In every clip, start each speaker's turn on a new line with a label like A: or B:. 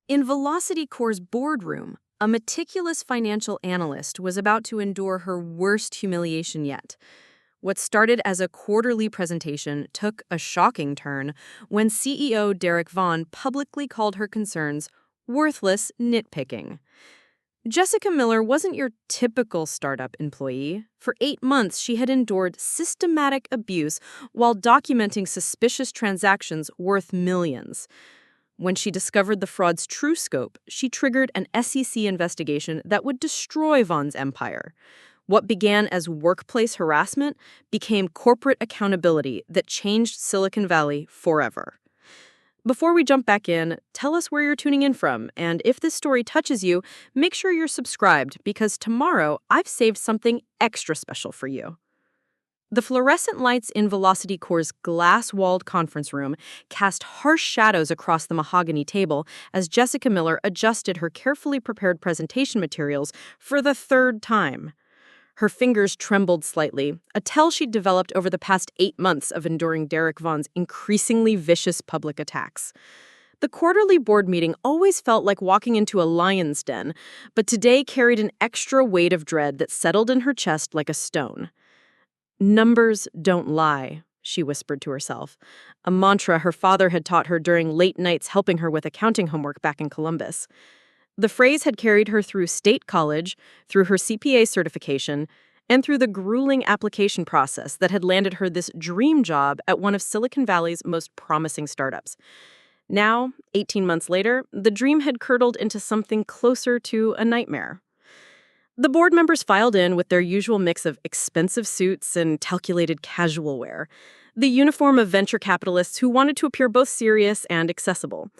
A: In VelocityCore's boardroom, a meticulous financial analyst was about to endure her worst humiliation yet. What started as a quarterly presentation took a shocking turn when CEO Derek Vaughn publicly called her concerns worthless nitpicking. Jessica Miller wasn't your typical startup employee. For 8 months, she had endured systematic abuse while documenting suspicious transactions worth millions. When she discovered the fraud's true scope, she triggered an SEC investigation that would destroy Vaughn's empire. What began as workplace harassment became corporate accountability that changed Silicon Valley forever. Before we jump back in, tell us where you're tuning in from, and if this story touches you, make sure you're subscribed because tomorrow I've saved something extra special for you. The fluorescent lights in VelocityCore's glass-walled conference room cast harsh shadows across the mahogany table as Jessica Miller adjusted her carefully prepared presentation materials for the third time. Her fingers trembled slightly, a tell she'd developed over the past 8 months of enduring Derek Vaughn's increasingly vicious public attacks. The quarterly board meeting always felt like walking into a lion's den, but today carried an extra weight of dread that settled in her chest like a stone. "Numbers don't lie," she whispered to herself, a mantra her father had taught her during late nights helping her with accounting homework back in Columbus. The phrase had carried her through state college, through her CPA certification, and through the grueling application process that had landed her this dream job at one of Silicon Valley's most promising startups. Now, 18 months later, the dream had curdled into something closer to a nightmare. The board members filed in with their usual mix of expensive suits and calculated casual wear, the uniform of venture capitalists who wanted to appear both serious and accessible.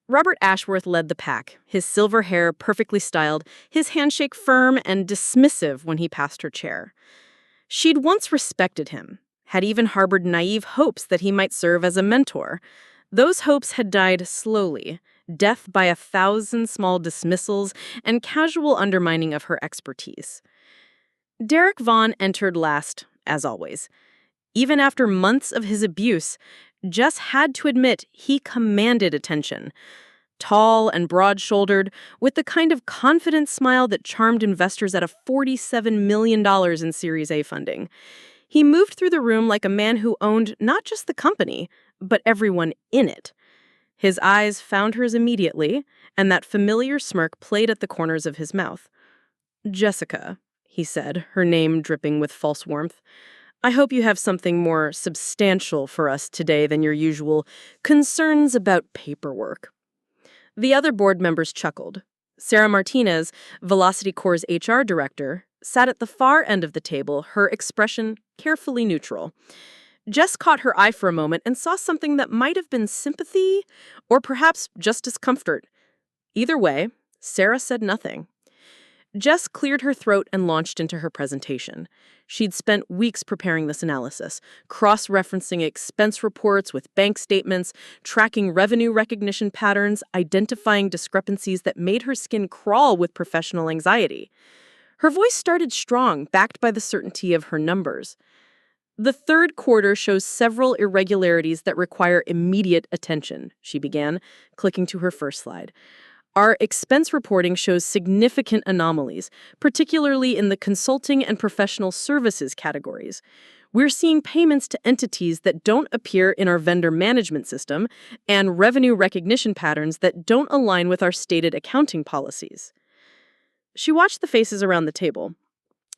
A: Robert Ashworth led the pack, his silver hair perfectly styled, his handshake firm and dismissive when he passed her chair. She'd once respected him, had even harbored naive hopes that he might serve as a mentor. Those hopes had died slowly, death by 1,000 small dismissals and casual undermining of her expertise. Derek Vaughn entered last, as always. Even after months of his abuse, Jess had to admit he commanded attention. Tall and broad-shouldered, with the kind of confident smile that charmed investors at a $47 million in Series A funding. He moved through the room like a man who owned not just the company, but everyone in it. His eyes found hers immediately, and that familiar smirk played at the corners of his mouth. "Jessica," he said, her name dripping with false warmth. "I hope you have something more substantial for us today than your usual concerns about paperwork." The other board members chuckled. Sarah Martinez, VelocityCore's HR director, sat at the far end of the table, her expression carefully neutral. Jess caught her eye for a moment and saw something that might have been sympathy or perhaps just discomfort. Either way, Sarah said nothing. Jess cleared her throat and launched into her presentation. She'd spent weeks preparing this analysis, cross-referencing expense reports with bank statements, tracking revenue recognition patterns, identifying discrepancies that made her skin crawl with professional anxiety. Her voice started strong, backed by the certainty of her numbers. "The third quarter shows several irregularities that require immediate attention," she began, clicking to her first slide. "Our expense reporting shows significant anomalies, particularly in the consulting and professional services categories. We're seeing payments to entities that don't appear in our vendor management system and revenue recognition patterns that don't align with our stated accounting policies." She watched the faces around the table.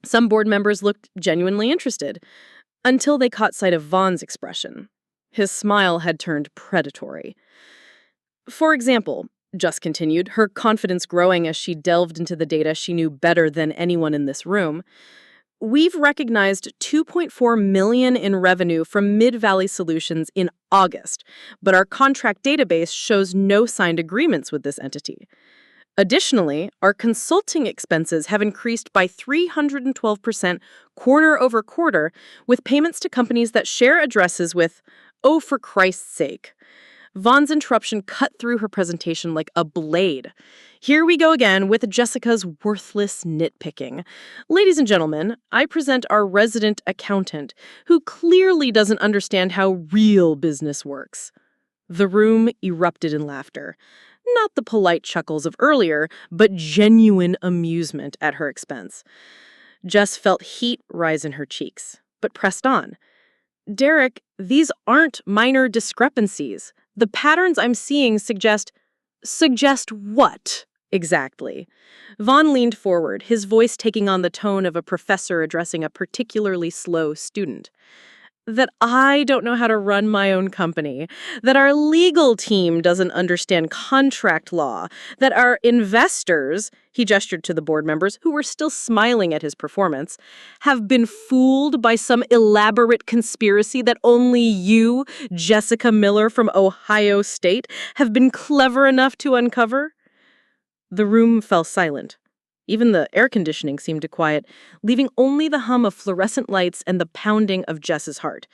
A: Some board members looked genuinely interested, until they caught sight of Vaughn's expression. His smile had turned predatory. "For example," Jess continued, her confidence growing as she delved into the data she knew better than anyone in this room, "we've recognized $2.4 million in revenue from Mid-Valley Solutions in August, but our contract database shows no signed agreements with this entity. Additionally, our consulting expenses have increased by 312% quarter over quarter, with payments to companies that share addresses with, oh, for Christ's sake." Vaughn's interruption cut through her presentation like a blade. Here we go again with Jessica's worthless nitpicking. "Ladies and gentlemen, I present our resident accountant, who clearly doesn't understand how real business works." The room erupted in laughter. Not the polite chuckles of earlier, but genuine amusement at her expense. Jess felt heat rise in her cheeks, but pressed on. Derek, these aren't minor discrepancies. The patterns I'm seeing Suggest what? Exactly. Vaughn leaned forward, his voice taking on the tone of a professor addressing a particularly slow student. That I don't know how to run my own company, that our legal team doesn't understand contract law, that our investors, he gestured to the board members who were still smiling at his performance, have been fooled by some elaborate conspiracy that only you, Jessica Miller from Ohio State, have been clever enough to uncover? The room fell silent. Even the air conditioning seemed to quiet, leaving only the hum of fluorescent lights and the pounding of Jess's heart.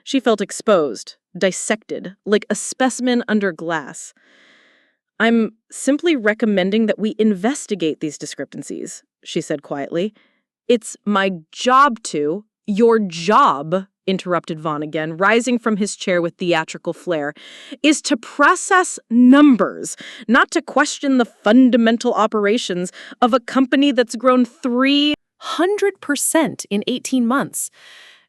A: She felt exposed, dissected, like a specimen under glass. I'm simply recommending that we investigate these discrepancies, she said quietly. It's my job to. Your job, interrupted Vaughn again, rising from his chair with theatrical flair, is to process numbers, not to question the fundamental operations of a company that's grown 300% in 18 months.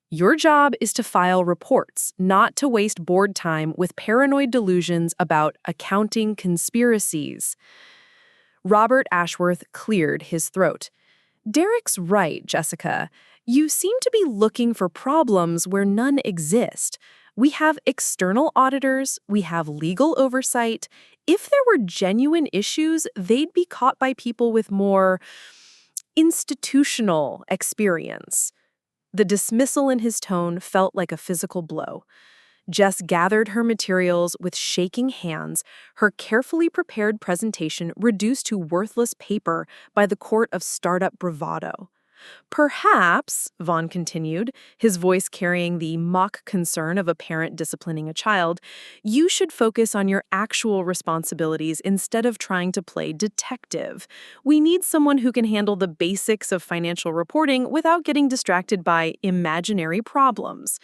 A: Your job is to file reports, not to waste board time with paranoid delusions about accounting conspiracies. Robert Ashworth cleared his throat. Derek's right, Jessica. You seem to be looking for problems where none exist. We have external auditors, we have legal oversight. If there were genuine issues, they'd be caught by people with more institutional experience. The dismissal in his tone felt like a physical blow. Jess gathered her materials with shaking hands, her carefully prepared presentation reduced to worthless paper by the court of startup bravado. Perhaps, Vaughn continued, his voice carrying the mock concern of a parent disciplining a child, you should focus on your actual responsibilities instead of trying to play detective. We need someone who can handle the basics of financial reporting without getting distracted by imaginary problems.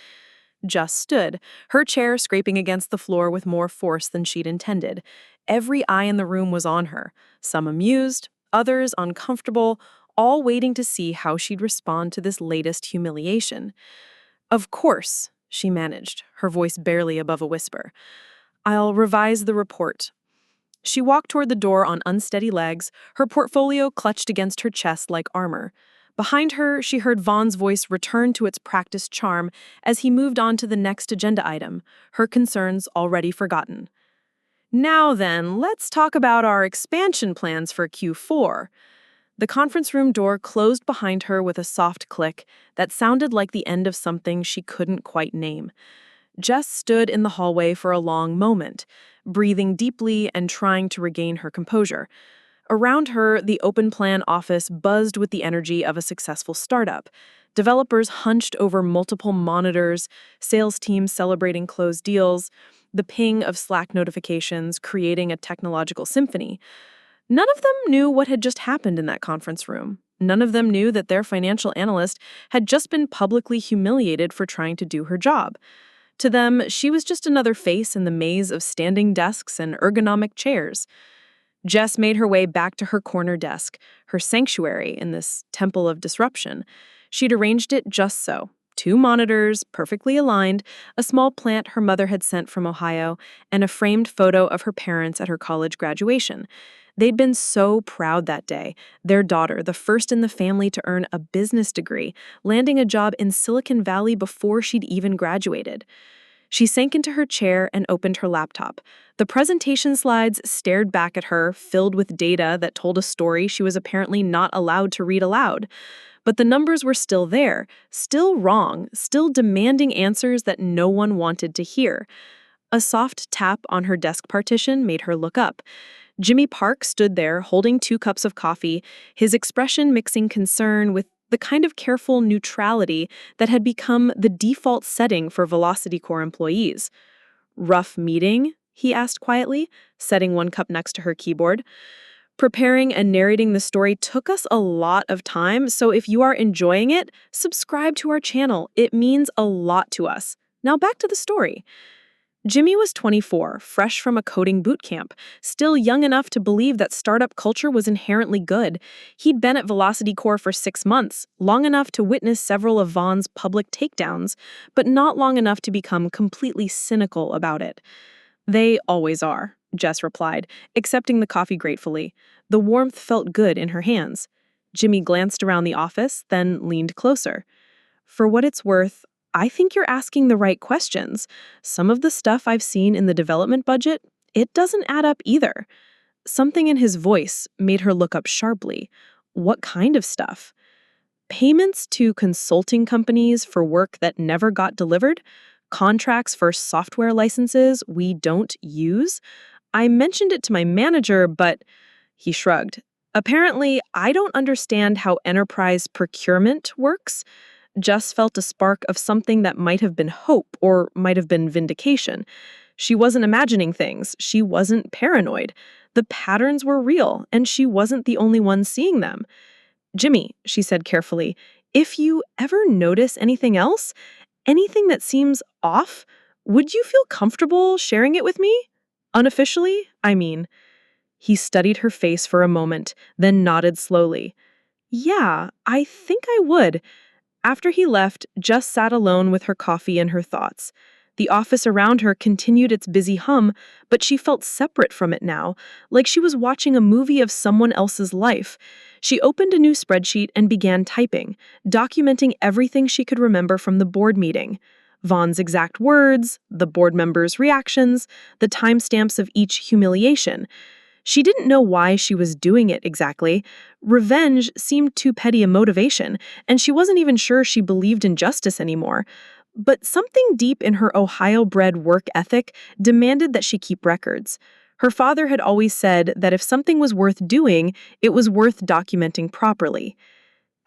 A: Jess stood, her chair scraping against the floor with more force than she'd intended. Every eye in the room was on her, some amused, others uncomfortable, all waiting to see how she'd respond to this latest humiliation. Of course, she managed, her voice barely above a whisper. I'll revise the report. She walked toward the door on unsteady legs, her portfolio clutched against her chest like armor. Behind her, she heard Vaughn's voice return to its practiced charm as he moved on to the next agenda item, her concerns already forgotten. Now then, let's talk about our expansion plans for Q4. The conference room door closed behind her with a soft click that sounded like the end of something she couldn't quite name. Jess stood in the hallway for a long moment, breathing deeply and trying to regain her composure. Around her, the open plan office buzzed with the energy of a successful startup. Developers hunched over multiple monitors, sales teams celebrating closed deals, the ping of Slack notifications creating a technological symphony. None of them knew what had just happened in that conference room. None of them knew that their financial analyst had just been publicly humiliated for trying to do her job. To them, she was just another face in the maze of standing desks and ergonomic chairs. Jess made her way back to her corner desk, her sanctuary in this temple of disruption. She'd arranged it just so. 2 monitors, perfectly aligned, a small plant her mother had sent from Ohio, and a framed photo of her parents at her college graduation. They'd been so proud that day, their daughter, the first in the family to earn a business degree, landing a job in Silicon Valley before she'd even graduated. She sank into her chair and opened her laptop. The presentation slides stared back at her, filled with data that told a story she was apparently not allowed to read aloud. But the numbers were still there, still wrong, still demanding answers that no one wanted to hear. A soft tap on her desk partition made her look up. Jimmy Park stood there, holding 2 cups of coffee, his expression mixing concern with the kind of careful neutrality that had become the default setting for VelocityCore employees. Rough meeting? He asked quietly, setting 1 cup next to her keyboard. Preparing and narrating the story took us a lot of time, so if you are enjoying it, subscribe to our channel. It means a lot to us. Now back to the story.
B: Jimmy was 24, fresh from a coding boot camp, still young enough to believe that startup culture was inherently good. He'd been at VelocityCore for 6 months, long enough to witness several of Vaughn's public takedowns, but not long enough to become completely cynical about it. They always are, Jess replied, accepting the coffee gratefully. The warmth felt good in her hands. Jimmy glanced around the office, then leaned closer. For what it's worth, I think you're asking the right questions. Some of the stuff I've seen in the development budget, it doesn't add up either. Something in his voice made her look up sharply. What kind of stuff? Payments to consulting companies for work that never got delivered? Contracts for software licenses we don't use? I mentioned it to my manager, but he shrugged. Apparently, I don't understand how enterprise procurement works. Jess felt a spark of something that might have been hope or might have been vindication. She wasn't imagining things. She wasn't paranoid. The patterns were real, and she wasn't the only one seeing them. Jimmy, she said carefully, if you ever notice anything else, anything that seems off, would you feel comfortable sharing it with me? Unofficially, I mean. He studied her face for a moment, then nodded slowly. Yeah, I think I would. After he left, Jess sat alone with her coffee and her thoughts. The office around her continued its busy hum, but she felt separate from it now, like she was watching a movie of someone else's life. She opened a new spreadsheet and began typing, documenting everything she could remember from the board meeting. Vaughn's exact words, the board members' reactions, the timestamps of each humiliation. She didn't know why she was doing it exactly. Revenge seemed too petty a motivation, and she wasn't even sure she believed in justice anymore. But something deep in her Ohio-bred work ethic demanded that she keep records. Her father had always said that if something was worth doing, it was worth documenting properly.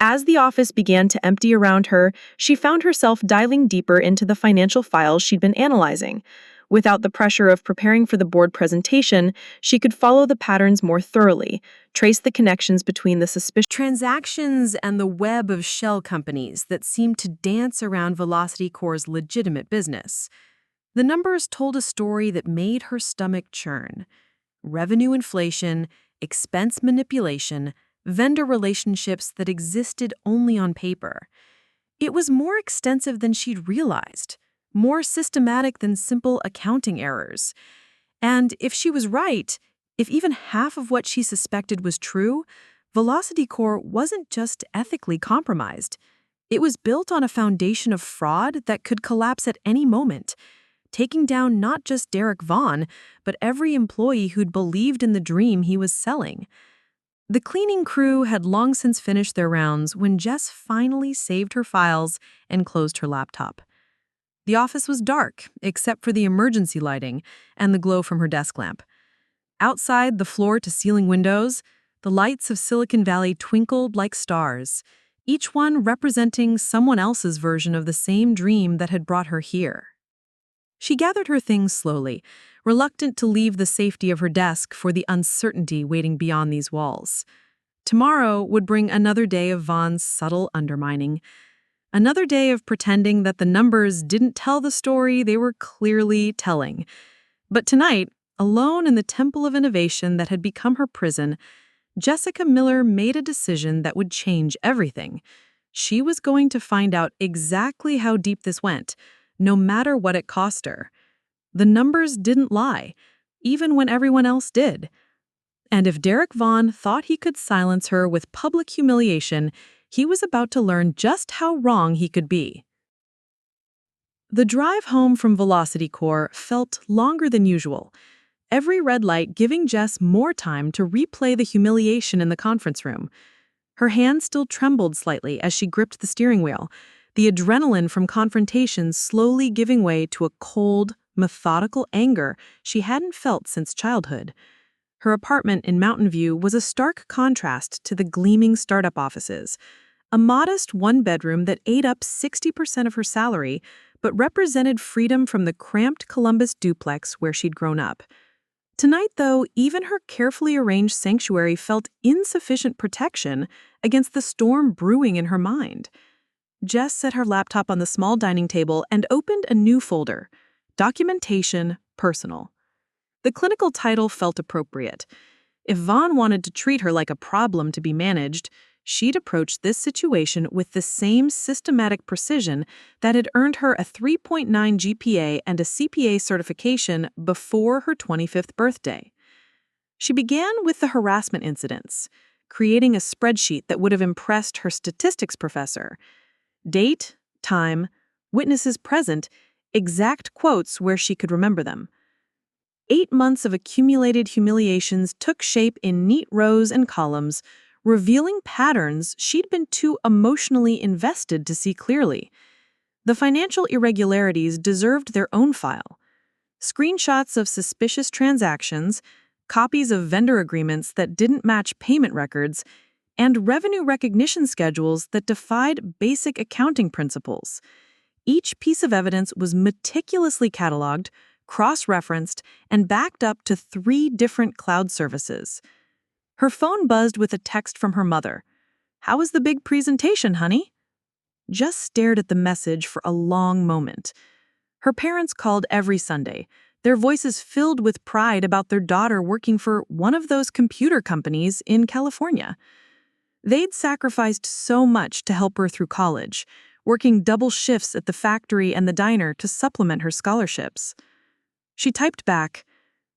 B: As the office began to empty around her, she found herself diving deeper into the financial files she'd been analyzing. Without the pressure of preparing for the board presentation, she could follow the patterns more thoroughly, trace the connections between the suspicious
A: Transactions and the web of shell companies that seemed to dance around VelocityCore's legitimate business. The numbers told a story that made her stomach churn. Revenue inflation, expense manipulation, vendor relationships that existed only on paper. It was more extensive than she'd realized, more systematic than simple accounting errors. And if she was right, if even half of what she suspected was true, VelocityCore wasn't just ethically compromised. It was built on a foundation of fraud that could collapse at any moment, taking down not just Derek Vaughn, but every employee who'd believed in the dream he was selling. The cleaning crew had long since finished their rounds when Jess finally saved her files and closed her laptop. The office was dark, except for the emergency lighting and the glow from her desk lamp. Outside the floor-to-ceiling windows, the lights of Silicon Valley twinkled like stars, each one representing someone else's version of the same dream that had brought her here. She gathered her things slowly, reluctant to leave the safety of her desk for the uncertainty waiting beyond these walls. Tomorrow would bring another day of Vaughn's subtle undermining, another day of pretending that the numbers didn't tell the story they were clearly telling. But tonight, alone in the temple of innovation that had become her prison, Jessica Miller made a decision that would change everything. She was going to find out exactly how deep this went, no matter what it cost her. The numbers didn't lie, even when everyone else did. And if Derek Vaughn thought he could silence her with public humiliation, he was about to learn just how wrong he could be. The drive home from VelocityCore felt longer than usual, every red light giving Jess more time to replay the humiliation in the conference room. Her hand still trembled slightly as she gripped the steering wheel, the adrenaline from confrontation slowly giving way to a cold, methodical anger she hadn't felt since childhood. Her apartment in Mountain View was a stark contrast to the gleaming startup offices, a modest one-bedroom that ate up 60% of her salary, but represented freedom from the cramped Columbus duplex where she'd grown up. Tonight, though, even her carefully arranged sanctuary felt insufficient protection against the storm brewing in her mind. Jess set her laptop on the small dining table and opened a new folder,
B: Documentation, personal. The clinical title felt appropriate. If Vaughn wanted to treat her like a problem to be managed, she'd approach this situation with the same systematic precision that had earned her a 3.9 GPA and a CPA certification before her 25th birthday. She began with the harassment incidents, creating a spreadsheet that would have impressed her statistics professor. Date, time, witnesses present, exact quotes where she could remember them. 8 months of accumulated humiliations took shape in neat rows and columns, revealing patterns she'd been too emotionally invested to see clearly. The financial irregularities deserved their own file. Screenshots of suspicious transactions, copies of vendor agreements that didn't match payment records, and revenue recognition schedules that defied basic accounting principles. Each piece of evidence was meticulously cataloged, cross-referenced, and backed up to 3 different cloud services. Her phone buzzed with a text from her mother. "How was the big presentation, honey?" Jess stared at the message for a long moment. Her parents called every Sunday, their voices filled with pride about their daughter working for one of those computer companies in California. They'd sacrificed so much to help her through college, working double shifts at the factory and the diner to supplement her scholarships. She typed back,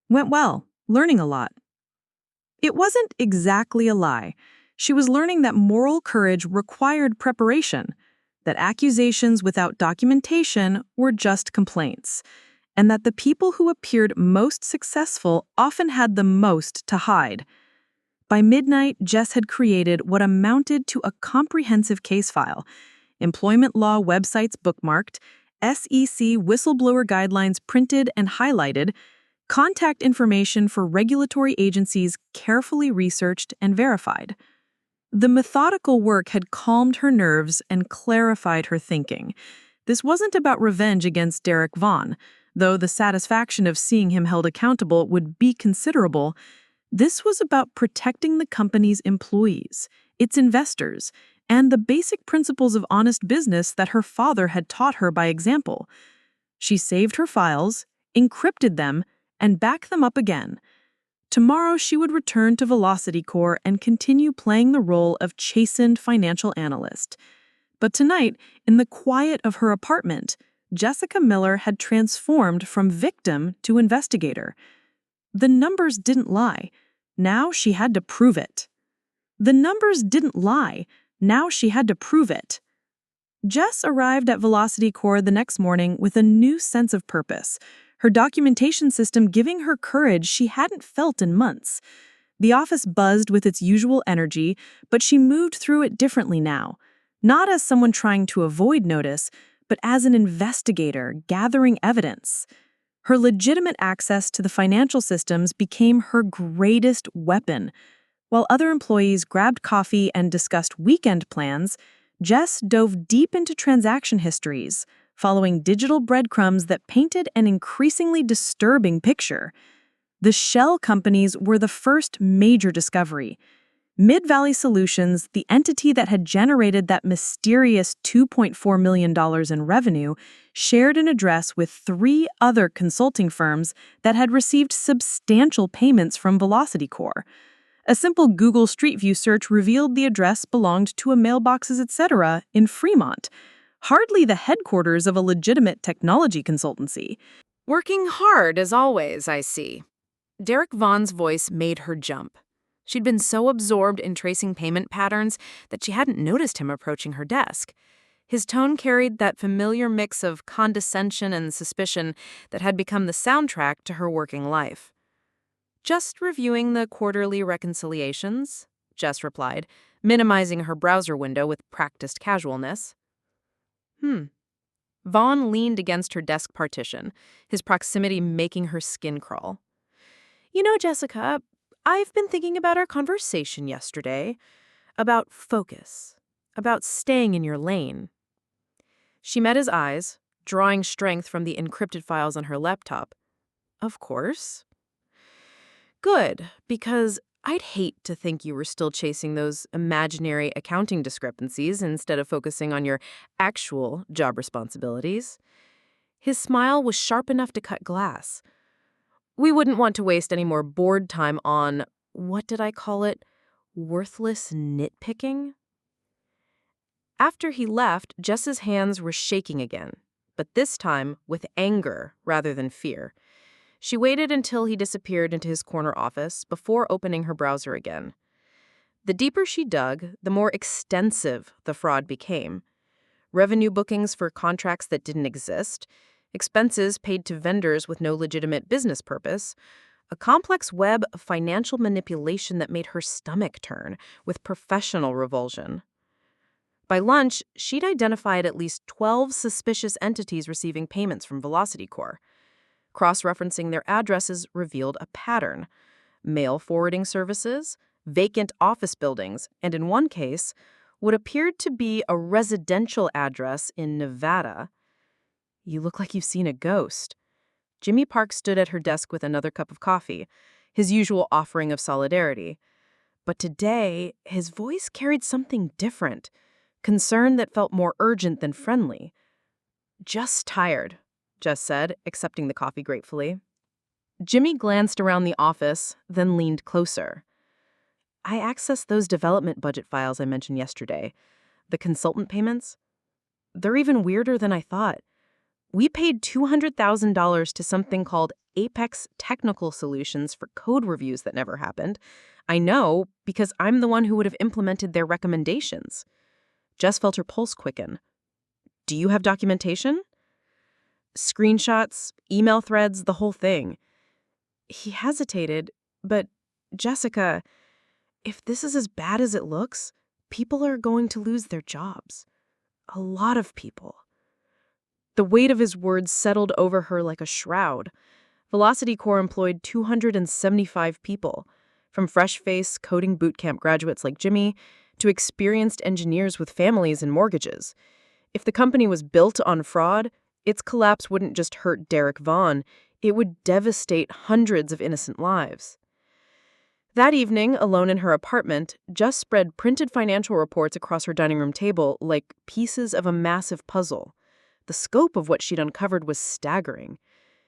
B: "Went well, learning a lot." It wasn't exactly a lie. She was learning that moral courage required preparation, that accusations without documentation were just complaints, and that the people who appeared most successful often had the most to hide. By midnight, Jess had created what amounted to a comprehensive case file: employment law websites bookmarked, SEC whistleblower guidelines printed and highlighted, contact information for regulatory agencies carefully researched and verified. The methodical work had calmed her nerves and clarified her thinking. This wasn't about revenge against Derek Vaughn, though the satisfaction of seeing him held accountable would be considerable. This was about protecting the company's employees, its investors, and the basic principles of honest business that her father had taught her by example. She saved her files, encrypted them, and backed them up again. Tomorrow she would return to VelocityCore and continue playing the role of chastened financial analyst. But tonight, in the quiet of her apartment, Jessica Miller had transformed from victim to investigator. The numbers didn't lie. Now she had to prove it. The numbers didn't lie. Now she had to prove it. Jess arrived at VelocityCore the next morning with a new sense of purpose, her documentation system giving her courage she hadn't felt in months. The office buzzed with its usual energy, but she moved through it differently now, not as someone trying to avoid notice, but as an investigator gathering evidence. Her legitimate access to the financial systems became her greatest weapon. While other employees grabbed coffee and discussed weekend plans, Jess dove deep into transaction histories, following digital breadcrumbs that painted an increasingly disturbing picture. The shell companies were the first major discovery. Mid-Valley Solutions, the entity that had generated that mysterious $2.4 million in revenue, shared an address with 3 other consulting firms that had received substantial payments from VelocityCore. A simple Google Street View search revealed the address belonged to a Mailboxes Etc. in Fremont, hardly the headquarters of a legitimate technology consultancy.
A: Working hard, as always, I see. Derek Vaughn's voice made her jump. She'd been so absorbed in tracing payment patterns that she hadn't noticed him approaching her desk. His tone carried that familiar mix of condescension and suspicion that had become the soundtrack to her working life. "Just reviewing the quarterly reconciliations," Jess replied, minimizing her browser window with practiced casualness. Vaughn leaned against her desk partition, his proximity making her skin crawl. "You know, Jessica, I've been thinking about our conversation yesterday, about focus, about staying in your lane." She met his eyes, drawing strength from the encrypted files on her laptop. "Of course." "Good, because I'd hate to think you were still chasing those imaginary accounting discrepancies instead of focusing on your actual job responsibilities."
B: His smile was sharp enough to cut glass. We wouldn't want to waste any more board time on, what did I call it, worthless nitpicking? After he left, Jess's hands were shaking again, but this time with anger rather than fear. She waited until he disappeared into his corner office before opening her browser again. The deeper she dug, the more extensive the fraud became. Revenue bookings for contracts that didn't exist, expenses paid to vendors with no legitimate business purpose, a complex web of financial manipulation that made her stomach turn with professional revulsion. By lunch, she'd identified at least 12 suspicious entities receiving payments from VelocityCore. Cross-referencing their addresses revealed a pattern: mail forwarding services, vacant office buildings, and in one case, what appeared to be a residential address in Nevada. "You look like you've seen a ghost." Jimmy Park stood at her desk with another cup of coffee, his usual offering of solidarity. But today, his voice carried something different, concern that felt more urgent than friendly. "Just tired," Jess said, accepting the coffee gratefully. Jimmy glanced around the office, then leaned closer. "I accessed those development budget files I mentioned yesterday. The consultant payments? They're even weirder than I thought. We paid $200,000 to something called Apex Technical Solutions for code reviews that never happened. I know because I'm the one who would have implemented their recommendations." Jess felt her pulse quicken. "Do you have documentation?" "Screenshots, email threads, the whole thing." He hesitated, but Jessica, if this is as bad as it looks, people are going to lose their jobs. A lot of people. The weight of his words settled over her like a shroud. VelocityCore employed 275 people, from fresh-faced coding bootcamp graduates like Jimmy to experienced engineers with families and mortgages. If the company was built on fraud, its collapse wouldn't just hurt Derek Vaughn, it would devastate hundreds of innocent lives. That evening, alone in her apartment, Jess spread printed financial reports across her dining room table like pieces of a massive puzzle. The scope of what she'd uncovered was staggering.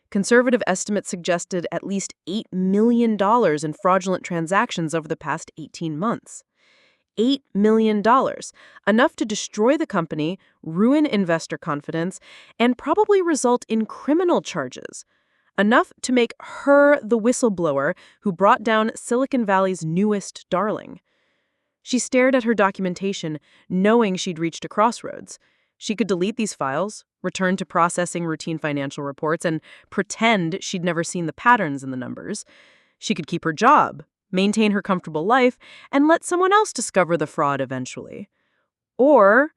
B: Conservative estimates suggested at least $8 million in fraudulent transactions over the past 18 months. $8 million, enough to destroy the company, ruin investor confidence, and probably result in criminal charges. Enough to make her the whistleblower who brought down Silicon Valley's newest darling. She stared at her documentation, knowing she'd reached a crossroads. She could delete these files, return to processing routine financial reports, and pretend she'd never seen the patterns in the numbers. She could keep her job, maintain her comfortable life, and let someone else discover the fraud eventually. Or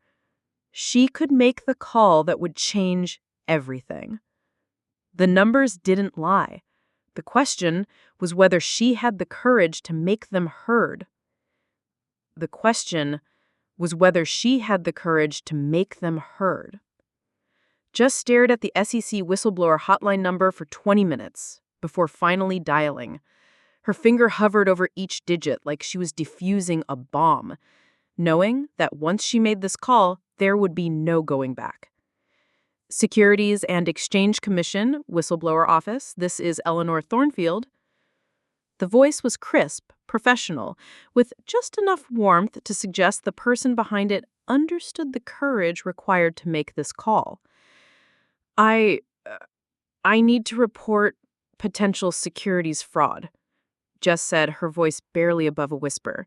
B: she could make the call that would change everything. The numbers didn't lie. The question was whether she had the courage to make them heard. The question was whether she had the courage to make them heard. Just stared at the SEC whistleblower hotline number for 20 minutes before finally dialing. Her finger hovered over each digit like she was defusing a bomb, knowing that once she made this call, there would be no going back. Securities and Exchange Commission, Whistleblower Office, this is Eleanor Thornfield. The voice was crisp, professional, with just enough warmth to suggest the person behind it understood the courage required to make this call. I need to report potential securities fraud," Jess said, her voice barely above a whisper.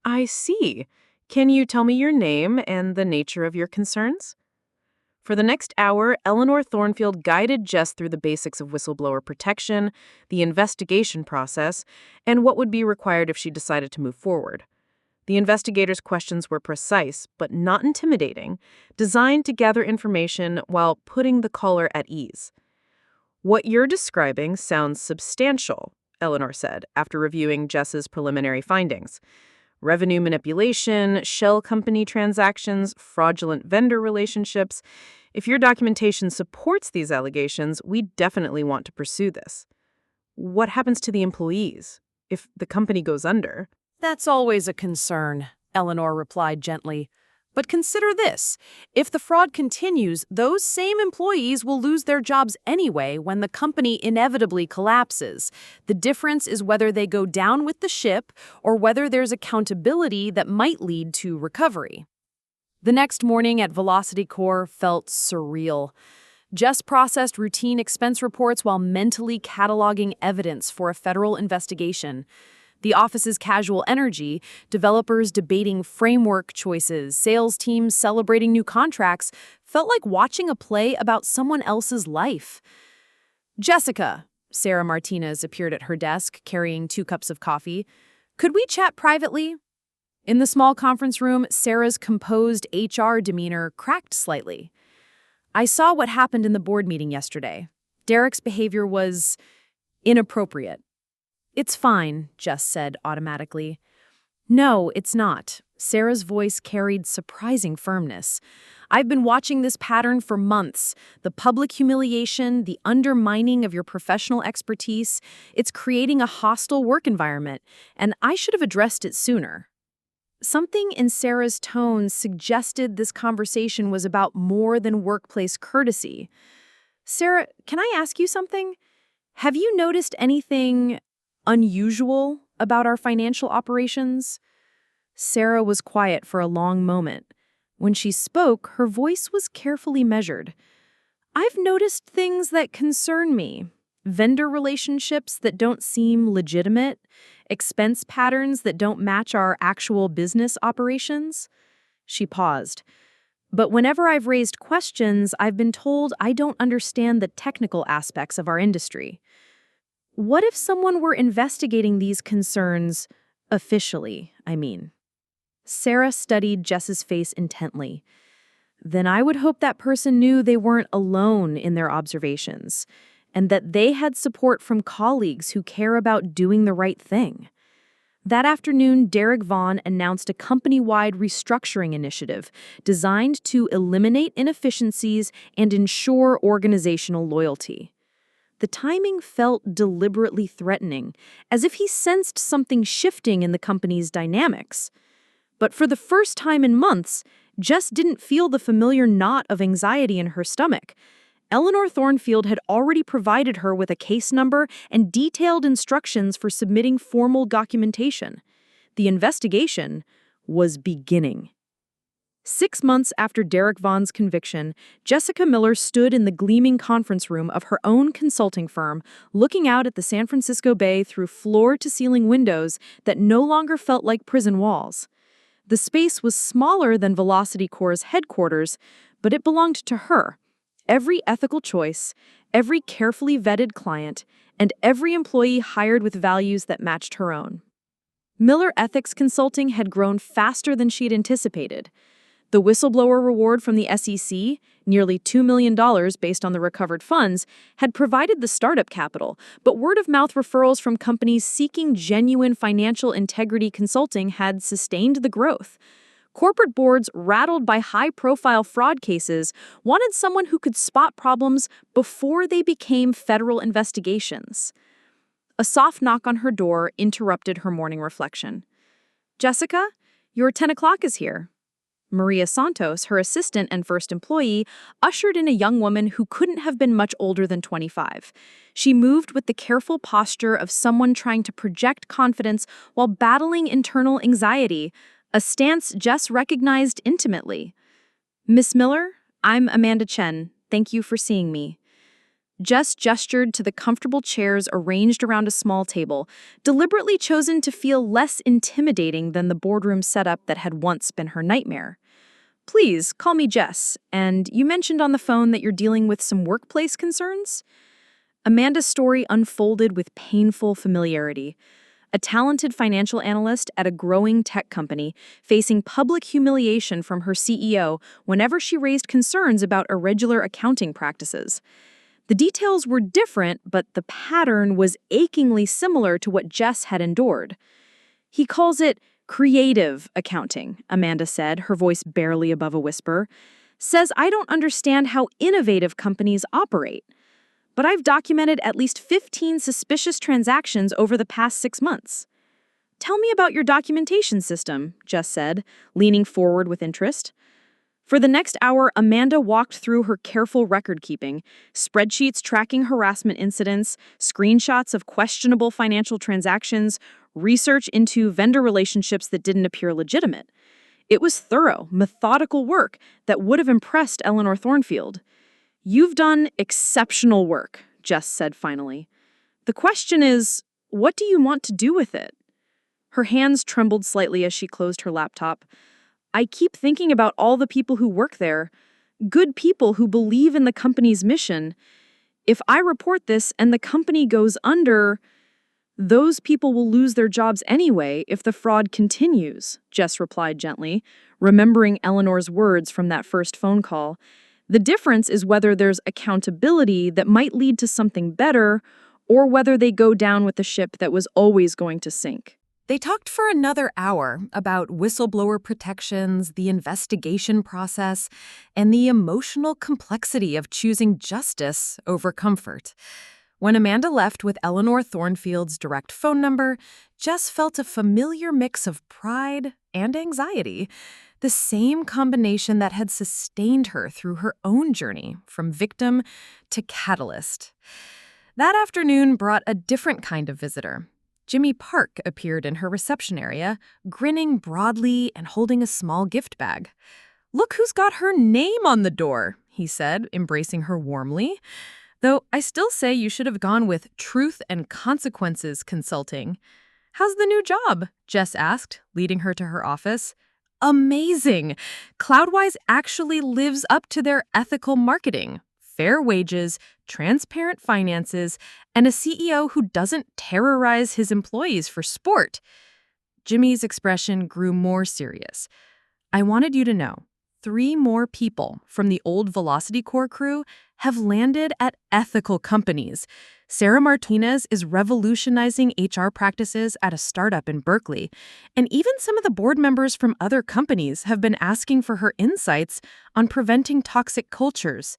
B: "I see. Can you tell me your name and the nature of your concerns?" For the next hour, Eleanor Thornfield guided Jess through the basics of whistleblower protection, the investigation process, and what would be required if she decided to move forward. The investigators' questions were precise, but not intimidating, designed to gather information while putting the caller at ease. "What you're describing sounds substantial," Eleanor said, after reviewing Jess's preliminary findings. "Revenue manipulation, shell company transactions, fraudulent vendor relationships. If your documentation supports these allegations, we definitely want to pursue this. What happens to the employees if the company goes under?"
C: "That's always a concern," Eleanor replied gently. But consider this. If the fraud continues, those same employees will lose their jobs anyway when the company inevitably collapses. The difference is whether they go down with the ship or whether there's accountability that might lead to recovery. The next morning at VelocityCore felt surreal. Jess processed routine expense reports while mentally cataloging evidence for a federal investigation. The office's casual energy, developers debating framework choices, sales teams celebrating new contracts, felt like watching a play about someone else's life. "Jessica," Sarah Martinez appeared at her desk, carrying 2 cups of coffee. "Could we chat privately?" In the small conference room, Sarah's composed HR demeanor cracked slightly. "I saw what happened in the board meeting yesterday. Derek's behavior was inappropriate." "It's fine," Jess said automatically. "No, it's not." Sarah's voice carried surprising firmness. "I've been watching this pattern for months. The public humiliation, the undermining of your professional expertise, it's creating a hostile work environment, and I should have addressed it sooner." Something in Sarah's tone suggested this conversation was about more than workplace courtesy. "Sarah, can I ask you something? Have you noticed anything unusual about our financial operations?" Sarah was quiet for a long moment. When she spoke, her voice was carefully measured. "I've noticed things that concern me. Vendor relationships that don't seem legitimate, expense patterns that don't match our actual business operations." She paused. "But whenever I've raised questions, I've been told I don't understand the technical aspects of our industry. What if someone were investigating these concerns officially, I mean?" Sarah studied Jess's face intently. "Then I would hope that person knew they weren't alone in their observations, and that they had support from colleagues who care about doing the right thing." That afternoon, Derek Vaughn announced a company-wide restructuring initiative designed to eliminate inefficiencies and ensure organizational loyalty. The timing felt deliberately threatening, as if he sensed something shifting in the company's dynamics. But for the first time in months, Jess didn't feel the familiar knot of anxiety in her stomach. Eleanor Thornfield had already provided her with a case number and detailed instructions for submitting formal documentation. The investigation was beginning. 6 months after Derek Vaughn's conviction, Jessica Miller stood in the gleaming conference room of her own consulting firm, looking out at the San Francisco Bay through floor-to-ceiling windows that no longer felt like prison walls. The space was smaller than VelocityCore's headquarters, but it belonged to her. Every ethical choice, every carefully vetted client, and every employee hired with values that matched her own. Miller Ethics Consulting had grown faster than she'd anticipated. The whistleblower reward from the SEC, nearly $2 million based on the recovered funds, had provided the startup capital, but word-of-mouth referrals from companies seeking genuine financial integrity consulting had sustained the growth. Corporate boards, rattled by high-profile fraud cases, wanted someone who could spot problems before they became federal investigations. A soft knock on her door interrupted her morning reflection. "Jessica, your 10 o'clock is here." Maria Santos, her assistant and first employee, ushered in a young woman who couldn't have been much older than 25. She moved with the careful posture of someone trying to project confidence while battling internal anxiety, a stance Jess recognized intimately. "Miss Miller, I'm Amanda Chen. Thank you for seeing me." Jess gestured to the comfortable chairs arranged around a small table, deliberately chosen to feel less intimidating than the boardroom setup that had once been her nightmare. "Please, call me Jess, and you mentioned on the phone that you're dealing with some workplace concerns?" Amanda's story unfolded with painful familiarity. A talented financial analyst at a growing tech company, facing public humiliation from her CEO whenever she raised concerns about irregular accounting practices. The details were different, but the pattern was achingly similar to what Jess had endured. "He calls it creative accounting," Amanda said, her voice barely above a whisper. "Says I don't understand how innovative companies operate. But I've documented at least 15 suspicious transactions over the past 6 months." "Tell me about your documentation system," Jess said, leaning forward with interest.
B: For the next hour, Amanda walked through her careful record keeping, spreadsheets tracking harassment incidents, screenshots of questionable financial transactions, research into vendor relationships that didn't appear legitimate. It was thorough, methodical work that would have impressed Eleanor Thornfield. "You've done exceptional work," Jess said finally. "The question is, what do you want to do with it?" Her hands trembled slightly as she closed her laptop. "I keep thinking about all the people who work there, good people who believe in the company's mission. If I report this and the company goes under, those people will lose their jobs anyway if the fraud continues," Jess replied gently, remembering Eleanor's words from that first phone call. "The difference is whether there's accountability that might lead to something better, or whether they go down with the ship that was always going to sink."
C: They talked for another hour about whistleblower protections, the investigation process, and the emotional complexity of choosing justice over comfort. When Amanda left with Eleanor Thornfield's direct phone number, Jess felt a familiar mix of pride and anxiety, the same combination that had sustained her through her own journey from victim to catalyst. That afternoon brought a different kind of visitor. Jimmy Park appeared in her reception area, grinning broadly and holding a small gift bag. "Look who's got her name on the door," he said, embracing her warmly. "Though I still say you should have gone with Truth and Consequences Consulting." "How's the new job?" Jess asked, leading her to her office. "Amazing! Cloudwise actually lives up to their ethical marketing. Fair wages, transparent finances, and a CEO who doesn't terrorize his employees for sport." Jimmy's expression grew more serious. "I wanted you to know, 3 more people from the old VelocityCore crew have landed at ethical companies. Sarah Martinez is revolutionizing HR practices at a startup in Berkeley, and even some of the board members from other companies have been asking for her insights on preventing toxic cultures."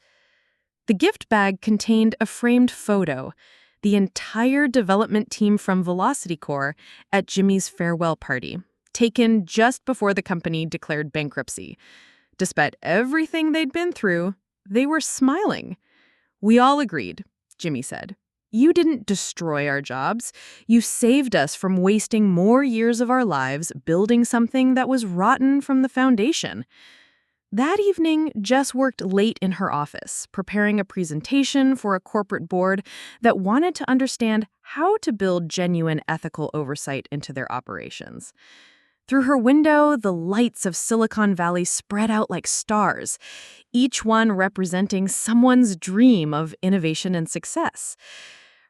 C: The gift bag contained a framed photo, the entire development team from VelocityCore at Jimmy's farewell party, taken just before the company declared bankruptcy. Despite everything they'd been through, they were smiling. "We all agreed," Jimmy said. "You didn't destroy our jobs. You saved us from wasting more years of our lives building something that was rotten from the foundation." That evening, Jess worked late in her office, preparing a presentation for a corporate board that wanted to understand how to build genuine ethical oversight into their operations. Through her window, the lights of Silicon Valley spread out like stars, each one representing someone's dream of innovation and success.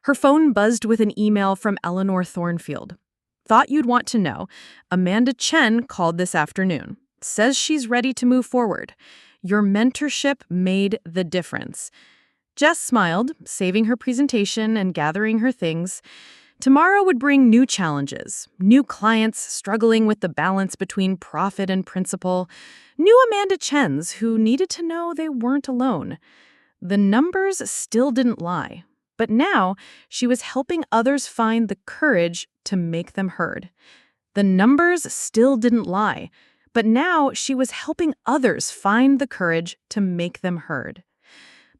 C: Her phone buzzed with an email from Eleanor Thornfield. "Thought you'd want to know. Amanda Chen called this afternoon. Says she's ready to move forward. Your mentorship made the difference." Jess smiled, saving her presentation and gathering her things. Tomorrow would bring new challenges, new clients struggling with the balance between profit and principle, new Amanda Chens who needed to know they weren't alone. The numbers still didn't lie, but now she was helping others find the courage to make them heard. The numbers still didn't lie, but now she was helping others find the courage to make them heard.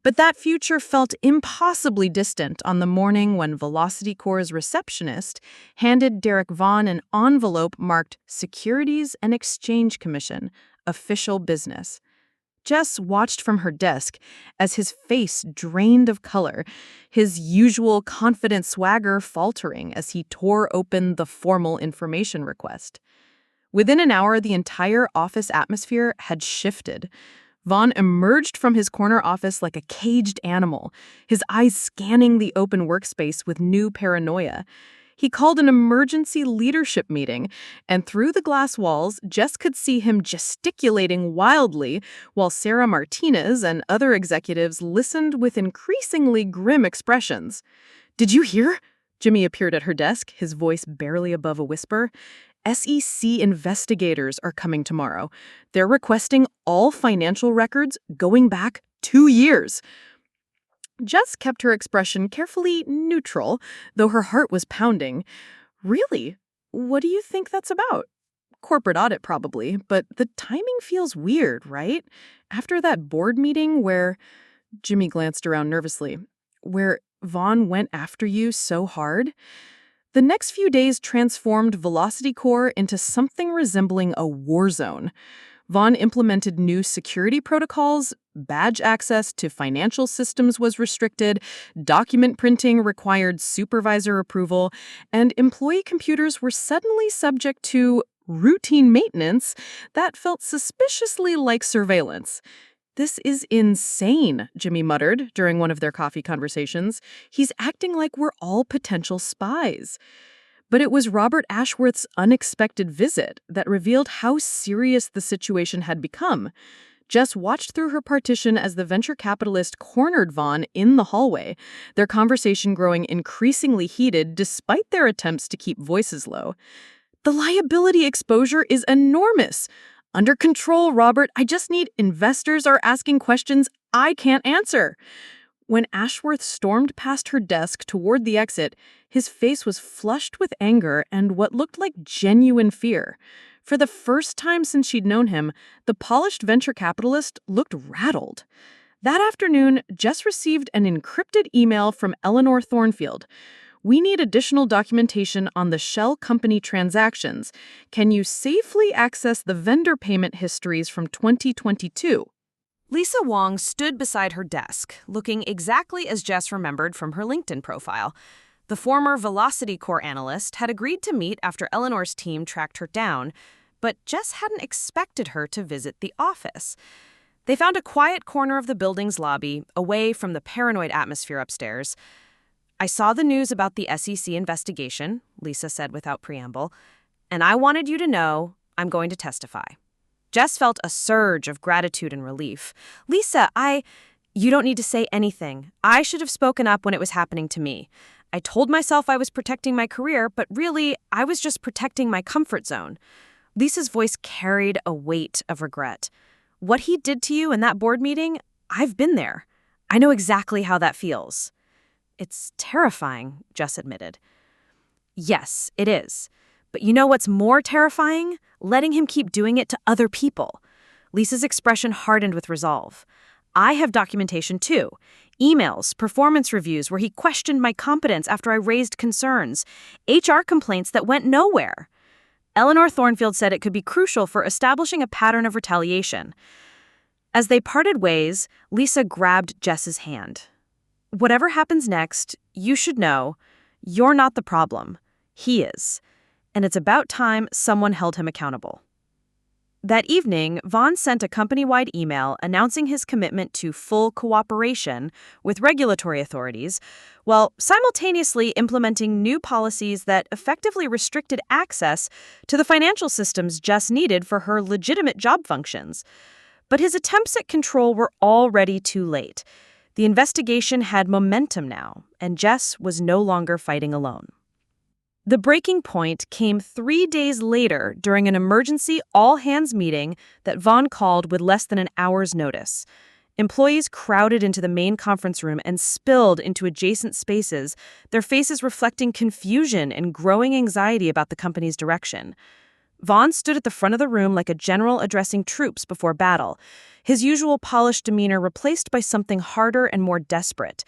C: But that future felt impossibly distant on the morning when VelocityCore's receptionist handed Derek Vaughn an envelope marked Securities and Exchange Commission, official business. Jess watched from her desk as his face drained of color, his usual confident swagger faltering as he tore open the formal information request. Within an hour, the entire office atmosphere had shifted. Vaughn emerged from his corner office like a caged animal, his eyes scanning the open workspace with new paranoia. He called an emergency leadership meeting, and through the glass walls, Jess could see him gesticulating wildly while Sarah Martinez and other executives listened with increasingly grim expressions. "Did you hear?" Jimmy appeared at her desk, his voice barely above a whisper. "SEC investigators are coming tomorrow. They're requesting all financial records going back 2 years." Jess kept her expression carefully neutral, though her heart was pounding. "Really? What do you think that's about?"
B: corporate audit probably, but the timing feels weird, right? After that board meeting where Jimmy glanced around nervously, where Vaughn went after you so hard, the next few days transformed VelocityCore into something resembling a war zone. Vaughn implemented new security protocols, badge access to financial systems was restricted, document printing required supervisor approval, and employee computers were suddenly subject to routine maintenance that felt suspiciously like surveillance. "This is insane," Jimmy muttered during one of their coffee conversations. "He's acting like we're all potential spies." But it was Robert Ashworth's unexpected visit that revealed how serious the situation had become. Jess watched through her partition as the venture capitalist cornered Vaughn in the hallway, their conversation growing increasingly heated despite their attempts to keep voices low. "The liability exposure is enormous. Under control, Robert. I just need investors are asking questions I can't answer." When Ashworth stormed past her desk toward the exit, his face was flushed with anger and what looked like genuine fear. For the first time since she'd known him, the polished venture capitalist looked rattled. That afternoon, Jess received an encrypted email from Eleanor Thornfield. "We need additional documentation on the shell company transactions. Can you safely access the vendor payment histories from 2022?
C: Lisa Wong stood beside her desk, looking exactly as Jess remembered from her LinkedIn profile. The former VelocityCore analyst had agreed to meet after Eleanor's team tracked her down, but Jess hadn't expected her to visit the office. They found a quiet corner of the building's lobby, away from the paranoid atmosphere upstairs. "I saw the news about the SEC investigation," Lisa said without preamble, "and I wanted you to know I'm going to testify." Jess felt a surge of gratitude and relief. "Lisa, You don't need to say anything. I should have spoken up when it was happening to me. I told myself I was protecting my career, but really, I was just protecting my comfort zone." Lisa's voice carried a weight of regret. "What he did to you in that board meeting, I've been there. I know exactly how that feels." "It's terrifying," Jess admitted. "Yes, it is. But you know what's more terrifying? Letting him keep doing it to other people." Lisa's expression hardened with resolve. "I have documentation too. Emails, performance reviews where he questioned my competence after I raised concerns. HR complaints that went nowhere." Eleanor Thornfield said it could be crucial for establishing a pattern of retaliation. As they parted ways, Lisa grabbed Jess's hand. "Whatever happens next, you should know, you're not the problem. He is. And it's about time someone held him accountable." That evening, Vaughn sent a company-wide email announcing his commitment to full cooperation with regulatory authorities, while simultaneously implementing new policies that effectively restricted access to the financial systems Jess needed for her legitimate job functions. But his attempts at control were already too late. The investigation had momentum now, and Jess was no longer fighting alone. The breaking point came 3 days later during an emergency all-hands meeting that Vaughn called with less than an hour's notice. Employees crowded into the main conference room and spilled into adjacent spaces, their faces reflecting confusion and growing anxiety about the company's direction. Vaughn stood at the front of the room like a general addressing troops before battle, his usual polished demeanor replaced by something harder and more desperate.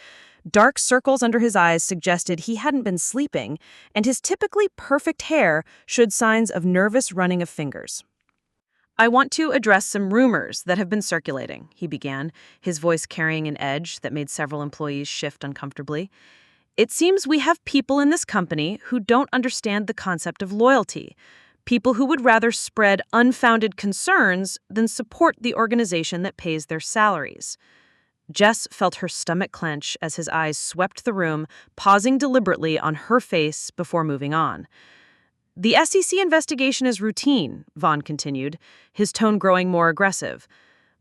C: Dark circles under his eyes suggested he hadn't been sleeping, and his typically perfect hair showed signs of nervous running of fingers. "I want to address some rumors that have been circulating," he began, his voice carrying an edge that made several employees shift uncomfortably. "It seems we have people in this company who don't understand the concept of loyalty, people who would rather spread unfounded concerns than support the organization that pays their salaries." Jess felt her stomach clench as his eyes swept the room, pausing deliberately on her face before moving on. "The SEC investigation is routine," Vaughn continued, his tone growing more aggressive.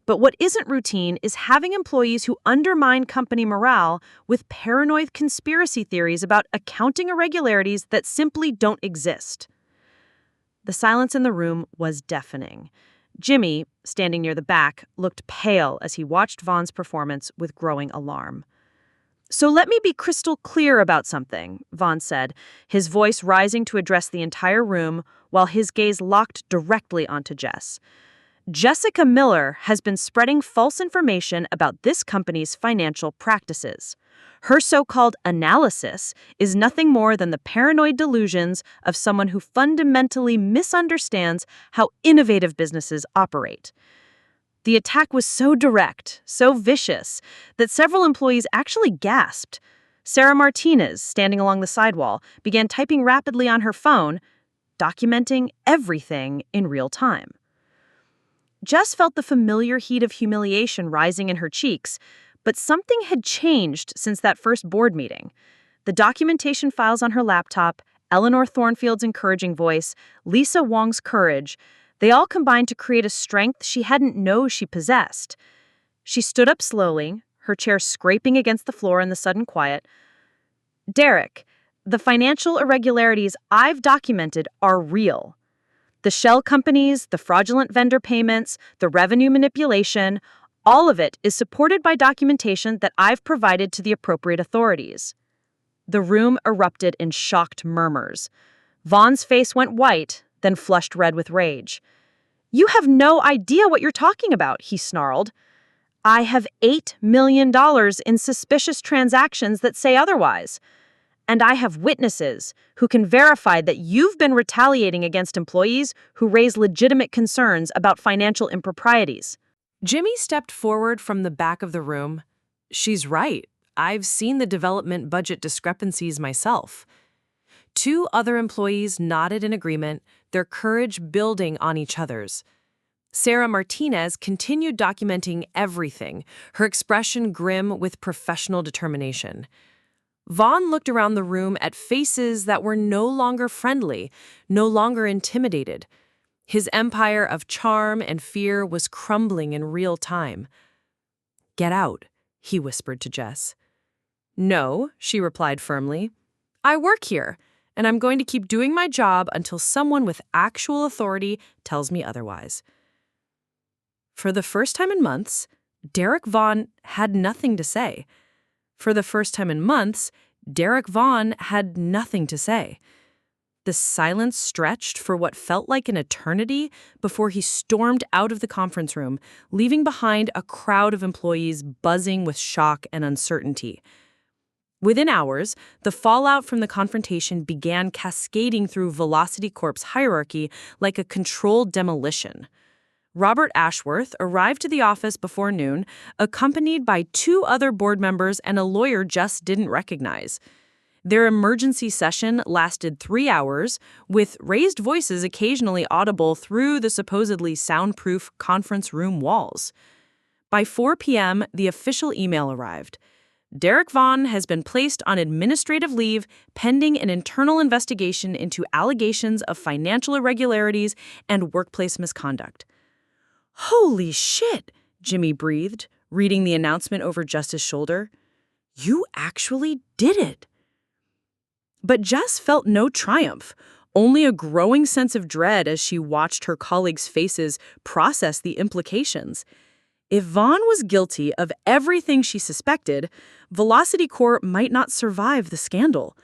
C: "But what isn't routine is having employees who undermine company morale with paranoid conspiracy theories about accounting irregularities that simply don't exist." The silence in the room was deafening. Jimmy, standing near the back, looked pale as he watched Vaughn's performance with growing alarm. "So let me be crystal clear about something," Vaughn said, his voice rising to address the entire room,
B: while his gaze locked directly onto Jess. Jessica Miller has been spreading false information about this company's financial practices. Her so-called analysis is nothing more than the paranoid delusions of someone who fundamentally misunderstands how innovative businesses operate. The attack was so direct, so vicious, that several employees actually gasped. Sarah Martinez, standing along the sidewall, began typing rapidly on her phone, documenting everything in real time. Jess felt the familiar heat of humiliation rising in her cheeks, but something had changed since that first board meeting. The documentation files on her laptop, Eleanor Thornfield's encouraging voice, Lisa Wong's courage, they all combined to create a strength she hadn't known she possessed. She stood up slowly, her chair scraping against the floor in the sudden quiet. "Derek, the financial irregularities I've documented are real. The shell companies, the fraudulent vendor payments, the revenue manipulation, all of it is supported by documentation that I've provided to the appropriate authorities." The room erupted in shocked murmurs. Vaughn's face went white, then flushed red with rage. "You have no idea what you're talking about," he snarled. "I have $8 million in suspicious transactions that say otherwise. And I have witnesses who can verify that you've been retaliating against employees who raise legitimate concerns about financial improprieties."
C: Jimmy stepped forward from the back of the room. "She's right. I've seen the development budget discrepancies myself." Two other employees nodded in agreement, their courage building on each other's. Sarah Martinez continued documenting everything, her expression grim with professional determination. Vaughn looked around the room at faces that were no longer friendly, no longer intimidated. His empire of charm and fear was crumbling in real time. "Get out," he whispered to Jess. "No," she replied firmly. "I work here, and I'm going to keep doing my job until someone with actual authority tells me otherwise." For the first time in months, Derek Vaughn had nothing to say. For the first time in months, Derek Vaughn had nothing to say. The silence stretched for what felt like an eternity before he stormed out of the conference room, leaving behind a crowd of employees buzzing with shock and uncertainty. Within hours, the fallout from the confrontation began cascading through VelocityCore's hierarchy like a controlled demolition. Robert Ashworth arrived to the office before noon, accompanied by two other board members and a lawyer Jess didn't recognize. Their emergency session lasted 3 hours, with raised voices occasionally audible through the supposedly soundproof conference room walls. By 4 p.m., the official email arrived. Derek Vaughn has been placed on administrative leave pending an internal investigation into allegations of financial irregularities and workplace misconduct. "Holy shit," Jimmy breathed, reading the announcement over Jess's shoulder. "You actually did it." But Jess felt no triumph, only a growing sense of dread as she watched her colleagues' faces process the implications. If Vaughn was guilty of everything she suspected, VelocityCore might not survive the scandal.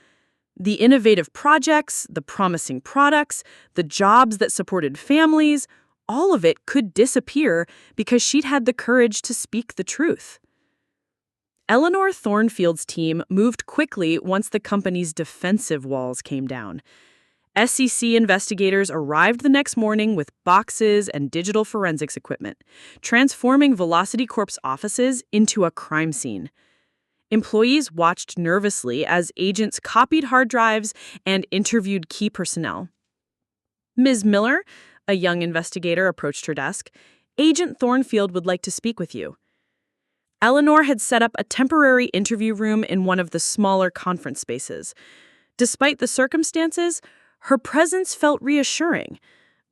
C: The innovative projects, the promising products, the jobs that supported families, all of it could disappear because she'd had the courage to speak the truth. Eleanor Thornfield's team moved quickly once the company's defensive walls came down. SEC investigators arrived the next morning with boxes and digital forensics equipment, transforming VelocityCore's offices into a crime scene. Employees watched nervously as agents copied hard drives and interviewed key personnel. "Ms. Miller," a young investigator approached her desk, "Agent Thornfield would like to speak with you." Eleanor had set up a temporary interview room in one of the smaller conference spaces. Despite the circumstances, her presence felt reassuring,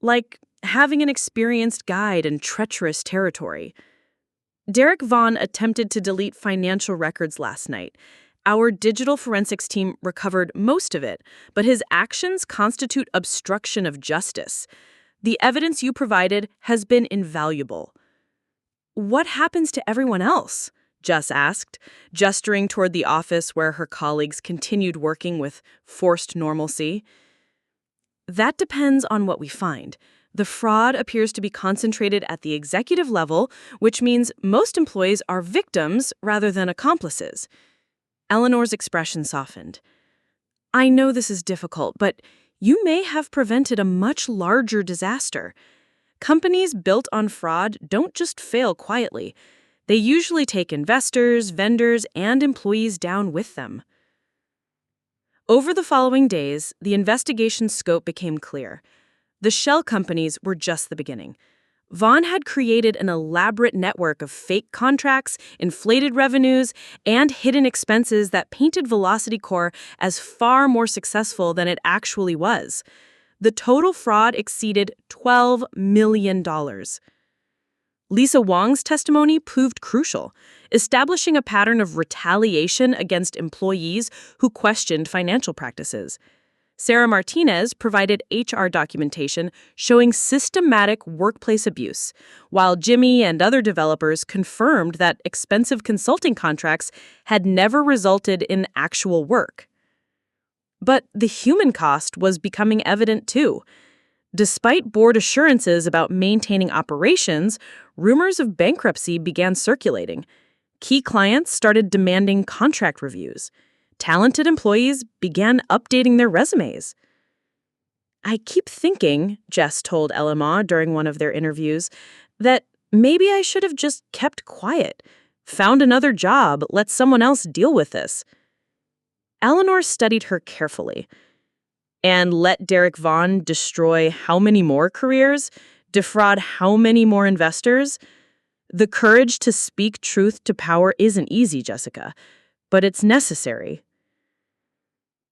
C: like having an experienced guide in treacherous territory. Derek Vaughn attempted to delete financial records last night. Our digital forensics team recovered most of it, but his actions constitute obstruction of justice. The evidence you provided has been invaluable. "What happens to everyone else?" Jess asked, gesturing toward the office where her colleagues continued working with forced normalcy.
B: That depends on what we find. The fraud appears to be concentrated at the executive level, which means most employees are victims rather than accomplices. Eleanor's expression softened. I know this is difficult, but you may have prevented a much larger disaster. Companies built on fraud don't just fail quietly. They usually take investors, vendors, and employees down with them. Over the following days, the investigation's scope became clear. The shell companies were just the beginning. Vaughn had created an elaborate network of fake contracts, inflated revenues, and hidden expenses that painted VelocityCore as far more successful than it actually was. The total fraud exceeded $12 million. Lisa Wong's testimony proved crucial, establishing a pattern of retaliation against employees who questioned financial practices. Sarah Martinez provided HR documentation showing systematic workplace abuse, while Jimmy and other developers confirmed that expensive consulting contracts had never resulted in actual work. But the human cost was becoming evident too. Despite board assurances about maintaining operations, rumors of bankruptcy began circulating. Key clients started demanding contract reviews. Talented employees began updating their resumes. I keep thinking, Jess told LMA during one of their interviews, that maybe I should have just kept quiet, found another job, let someone else deal with this. Eleanor studied her carefully. And let Derek Vaughn destroy how many more careers, defraud how many more investors? The courage to speak truth to power isn't easy, Jessica, but it's necessary.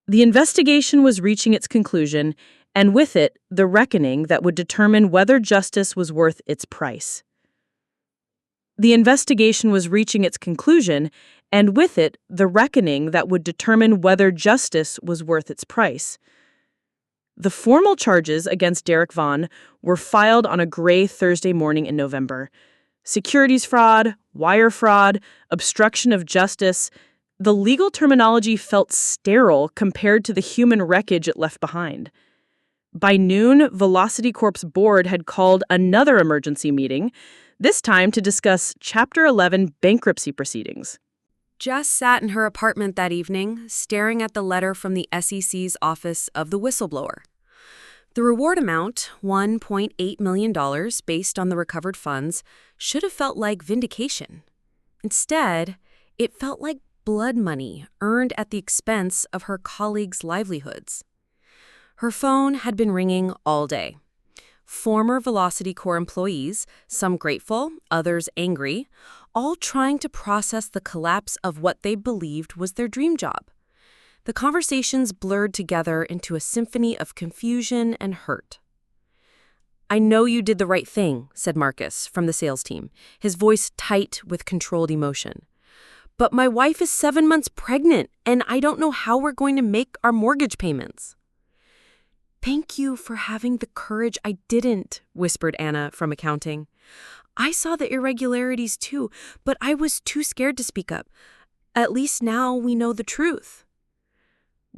B: The investigation was reaching its conclusion, and with it, the reckoning that would determine whether justice was worth its price. The investigation was reaching its conclusion, and with it, the reckoning that would determine whether justice was worth its price. The formal charges against Derek Vaughn were filed on a gray Thursday morning in November. Securities fraud, wire fraud, obstruction of justice. The legal terminology felt sterile compared to the human wreckage it left behind. By noon, VelocityCorp's board had called another emergency meeting, this time to discuss Chapter 11 bankruptcy proceedings.
A: Jess sat in her apartment that evening, staring at the letter from the SEC's Office of the Whistleblower. The reward amount, $1.8 million, based on the recovered funds, should have felt like vindication. Instead, it felt like blood money earned at the expense of her colleagues' livelihoods. Her phone had been ringing all day. Former VelocityCore employees, some grateful, others angry, all trying to process the collapse of what they believed was their dream job. The conversations blurred together into a symphony of confusion and hurt. "I know you did the right thing," said Marcus from the sales team, his voice tight with controlled emotion. "But my wife is 7 months pregnant, and I don't know how we're going to make our mortgage payments." "Thank you for having the courage I didn't," whispered Anna from accounting. "I saw the irregularities too, but I was too scared to speak up. At least now we know the truth."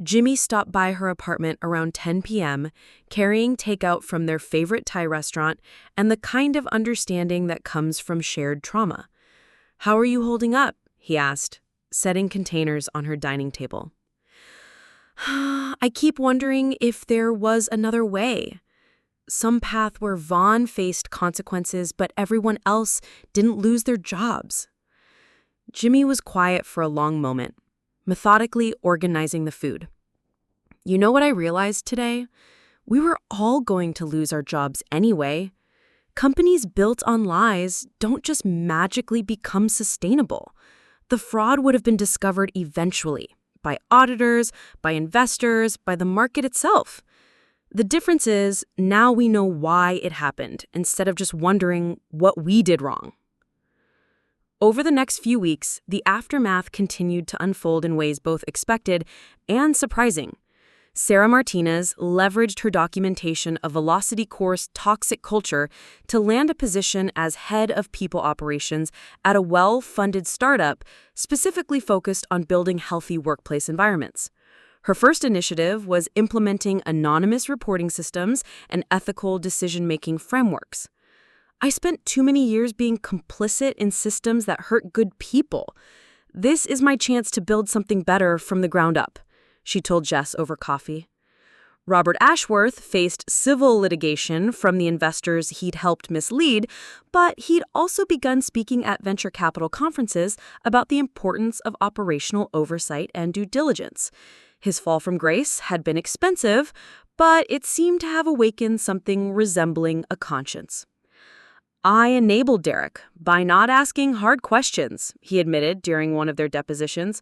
A: Jimmy stopped by her apartment around 10 p.m., carrying takeout from their favorite Thai restaurant and the kind of understanding that comes from shared trauma. "How are you holding up?" he asked, setting containers on her dining table. "I keep wondering if there was another way. Some path where Vaughn faced consequences, but everyone else didn't lose their jobs." Jimmy was quiet for a long moment, methodically organizing the food. "You know what I realized today? We were all going to lose our jobs anyway. Companies built on lies don't just magically become sustainable. The fraud would have been discovered eventually, by auditors, by investors, by the market itself. The difference is, now we know why it happened, instead of just wondering what we did wrong." Over the next few weeks, the aftermath continued to unfold in ways both expected and surprising. Sarah Martinez leveraged her documentation of VelocityCore's toxic culture to land a position as head of people operations at a well-funded startup specifically focused on building healthy workplace environments.
C: Her first initiative was implementing anonymous reporting systems and ethical decision-making frameworks. I spent too many years being complicit in systems that hurt good people. This is my chance to build something better from the ground up, she told Jess over coffee. Robert Ashworth faced civil litigation from the investors he'd helped mislead, but he'd also begun speaking at venture capital conferences about the importance of operational oversight and due diligence. His fall from grace had been expensive, but it seemed to have awakened something resembling a conscience. I enabled Derek by not asking hard questions, he admitted during one of their depositions.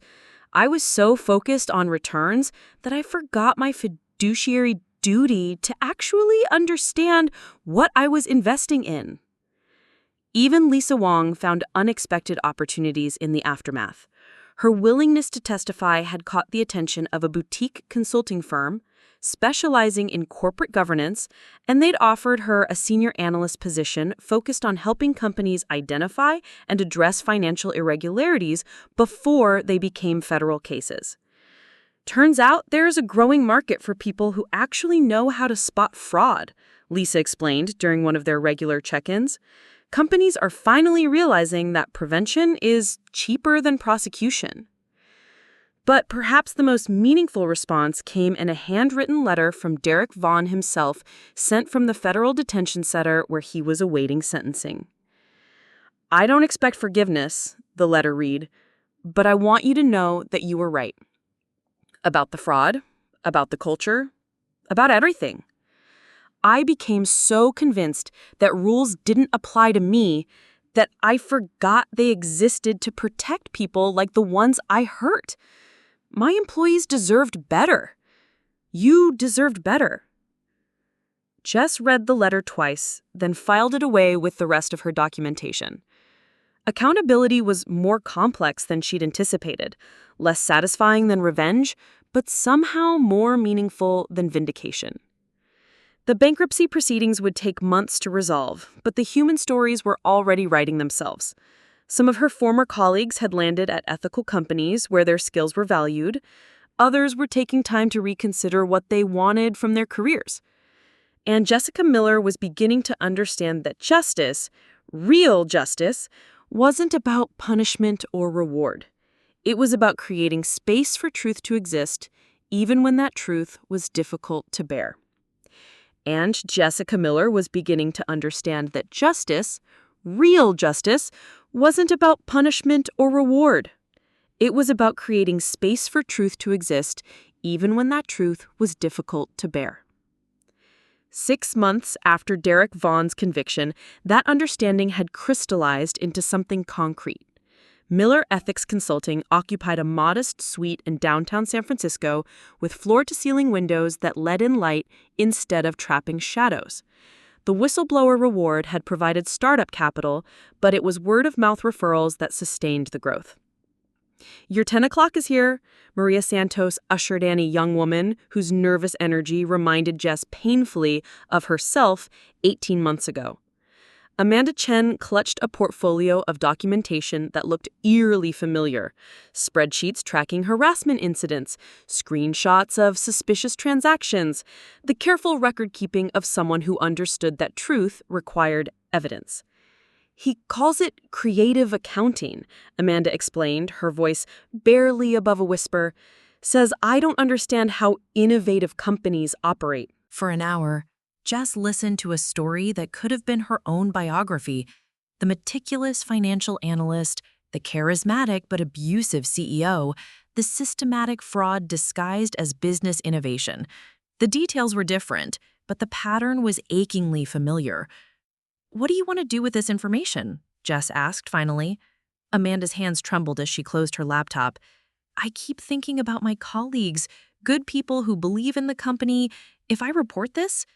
C: I was so focused on returns that I forgot my fiduciary duty to actually understand what I was investing in. Even Lisa Wong found unexpected opportunities in the aftermath. Her willingness to testify had caught the attention of a boutique consulting firm specializing in corporate governance, and they'd offered her a senior analyst position focused on helping companies identify and address financial irregularities before they became federal cases. Turns out there is a growing market for people who actually know how to spot fraud, Lisa explained during one of their regular check-ins. Companies are finally realizing that prevention is cheaper than prosecution. But perhaps the most meaningful response came in a handwritten letter from Derek Vaughn himself, sent from the federal detention center where he was awaiting sentencing. I don't expect forgiveness, the letter read, but I want you to know that you were right. About the fraud, about the culture, about everything. I became so convinced that rules didn't apply to me that I forgot they existed to protect people like the ones I hurt. My employees deserved better. You deserved better. Jess read the letter twice, then filed it away with the rest of her documentation. Accountability was more complex than she'd anticipated, less satisfying than revenge, but somehow more meaningful than vindication. The bankruptcy proceedings would take months to resolve, but the human stories were already writing themselves. Some of her former colleagues had landed at ethical companies where their skills were valued. Others were taking time to reconsider what they wanted from their careers. And Jessica Miller was beginning to understand that justice, real justice, wasn't about punishment or reward. It was about creating space for truth to exist, even when that truth was difficult to bear. And Jessica Miller was beginning to understand that justice, real justice, wasn't about punishment or reward. It was about creating space for truth to exist, even when that truth was difficult to bear. 6 months after Derek Vaughn's conviction, that understanding had crystallized into something concrete. Miller Ethics Consulting occupied a modest suite in downtown San Francisco with floor-to-ceiling windows that let in light instead of trapping shadows. The whistleblower reward had provided startup capital, but it was word-of-mouth referrals that sustained the growth. "Your 10 o'clock is here," Maria Santos ushered in a young woman whose nervous energy reminded Jess painfully of herself 18 months ago. Amanda Chen clutched a portfolio of documentation that looked eerily familiar. Spreadsheets tracking harassment incidents, screenshots of suspicious transactions, the careful record-keeping of someone who understood that truth required evidence. "He calls it creative accounting," Amanda explained, her voice barely above a whisper. "Says I don't understand how innovative companies operate."
A: For an hour, Jess listened to a story that could have been her own biography. The meticulous financial analyst, the charismatic but abusive CEO, the systematic fraud disguised as business innovation. The details were different, but the pattern was achingly familiar. "What do you want to do with this information?" Jess asked finally. Amanda's hands trembled as she closed her laptop. "I keep thinking about my colleagues, good people who believe in the company. If I report this,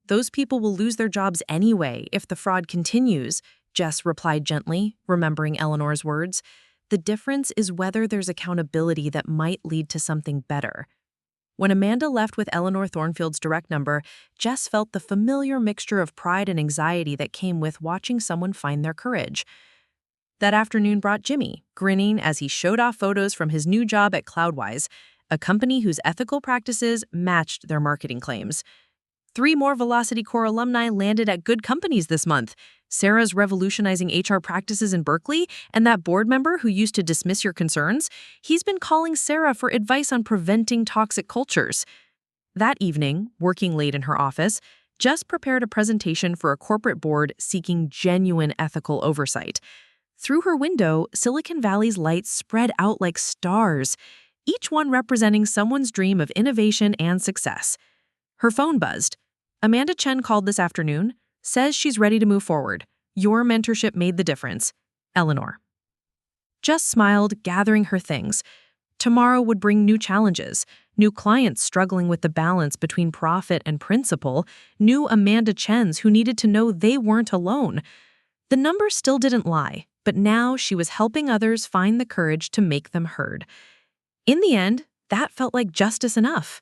A: those people will lose their jobs anyway if the fraud continues," Jess replied gently, remembering Eleanor's words. "The difference is whether there's accountability that might lead to something better." When Amanda left with Eleanor Thornfield's direct number, Jess felt the familiar mixture of pride and anxiety that came with watching someone find their courage. That afternoon brought Jimmy, grinning as he showed off photos from his new job at Cloudwise.
B: a company whose ethical practices matched their marketing claims. 3 more VelocityCore alumni landed at good companies this month. Sarah's revolutionizing HR practices in Berkeley, and that board member who used to dismiss your concerns, he's been calling Sarah for advice on preventing toxic cultures. That evening, working late in her office, Jess prepared a presentation for a corporate board seeking genuine ethical oversight. Through her window, Silicon Valley's lights spread out like stars, each one representing someone's dream of innovation and success. Her phone buzzed. Amanda Chen called this afternoon, says she's ready to move forward. Your mentorship made the difference. Eleanor. Jess smiled, gathering her things. Tomorrow would bring new challenges, new clients struggling with the balance between profit and principle, new Amanda Chens who needed to know they weren't alone. The numbers still didn't lie, but now she was helping others find the courage to make them heard. In the end, that felt like justice enough.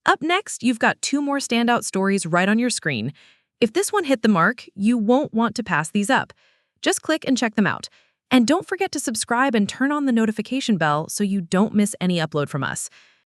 B: Up next, you've got 2 more standout stories right on your screen. If this one hit the mark, you won't want to pass these up. Just click and check them out. And don't forget to subscribe and turn on the notification bell so you don't miss any upload from us.